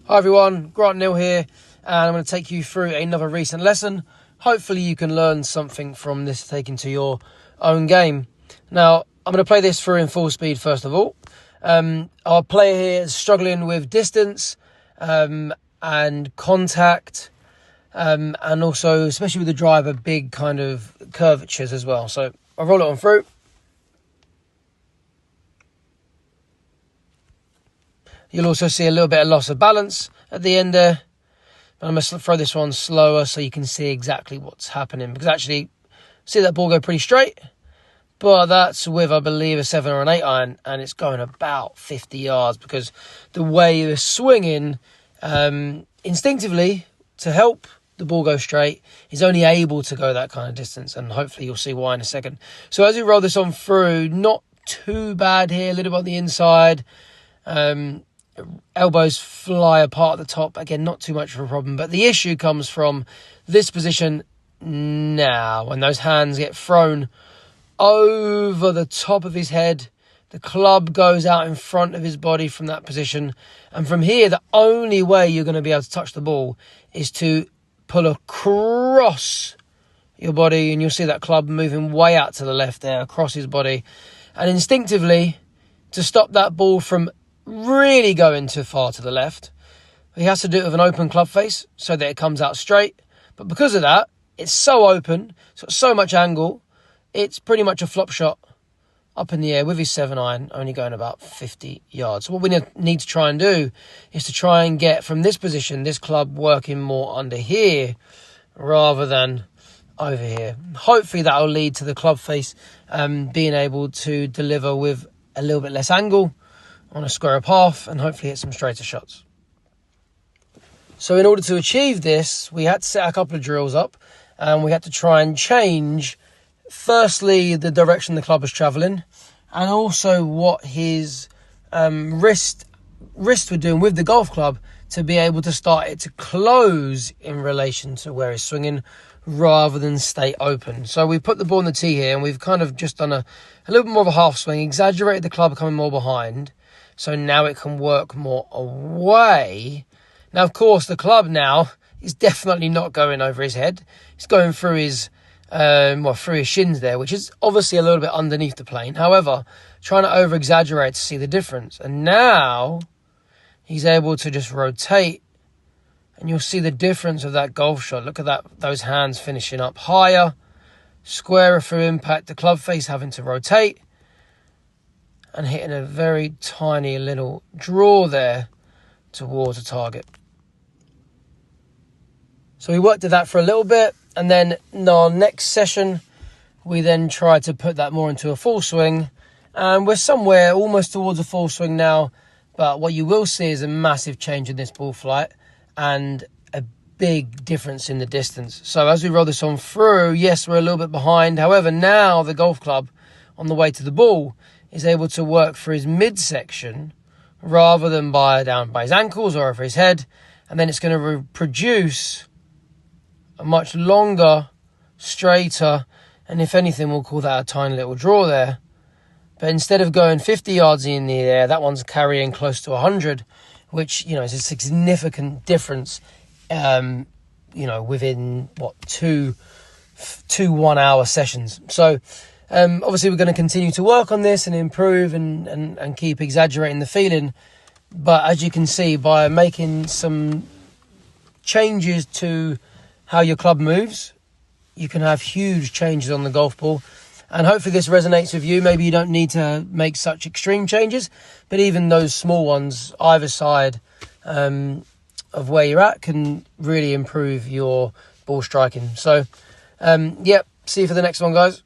Hi everyone, Grant Neal here, and I'm going to take you through another recent lesson. Hopefully you can learn something from this to take into your own game. Now, I'm going to play this through in full speed first of all. Our player here is struggling with distance and contact, and also, especially with the driver, big kind of curvatures as well. So I'll roll it on through. You'll also see a little bit of loss of balance at the end there. I'm going to throw this one slower so you can see exactly what's happening. Because actually, see that ball go pretty straight? But that's with, I believe, a 7 or an 8 iron. And it's going about 50 yards. Because the way you're swinging, instinctively, to help the ball go straight, is only able to go that kind of distance. And hopefully you'll see why in a second. So as we roll this on through, not too bad here. A little bit on the inside. Elbows fly apart at the top. Again, not too much of a problem. But the issue comes from this position now. When those hands get thrown over the top of his head, the club goes out in front of his body from that position. And from here, the only way you're going to be able to touch the ball is to pull across your body. And you'll see that club moving way out to the left there, across his body. And instinctively, to stop that ball from really going too far to the left, he has to do it with an open club face so that it comes out straight. But because of that, it's so open, it's got so much angle, it's pretty much a flop shot up in the air with his 7 iron, only going about 50 yards. So what we need to try and do is to try and get from this position, this club working more under here rather than over here. Hopefully that will lead to the club face being able to deliver with a little bit less angle on a square path and hopefully hit some straighter shots. So in order to achieve this, we had to set a couple of drills up and we had to try and change, firstly, the direction the club was travelling and also what his wrist were doing with the golf club to be able to start it to close in relation to where he's swinging rather than stay open. So we put the ball on the tee here and we've kind of just done a little bit more of a half swing, exaggerated the club coming more behind. So now it can work more away. Now, of course, the club now is definitely not going over his head. It's going through his, through his shins there, which is obviously a little bit underneath the plane. However, trying to over-exaggerate to see the difference. And now he's able to just rotate. And you'll see the difference of that golf shot. Look at that; those hands finishing up higher. Squarer through impact. The club face having to rotate. And hitting a very tiny little draw there towards the target. So we worked at that for a little bit. And then in our next session, we then tried to put that more into a full swing. And we're somewhere almost towards a full swing now. But what you will see is a massive change in this ball flight and a big difference in the distance. So as we roll this on through, yes, we're a little bit behind. However, now the golf club on the way to the ball is able to work for his midsection rather than down by his ankles or over his head. And then it's going to produce a much longer, straighter, and if anything, we'll call that a tiny little draw there. But instead of going 50 yards in the air, that one's carrying close to 100, which, is a significant difference, within, two 1 hour sessions. So, obviously, we're going to continue to work on this and improve and keep exaggerating the feeling. But as you can see, by making some changes to how your club moves, you can have huge changes on the golf ball. And hopefully this resonates with you. Maybe you don't need to make such extreme changes, but even those small ones, either side of where you're at, can really improve your ball striking. So, see you for the next one, guys.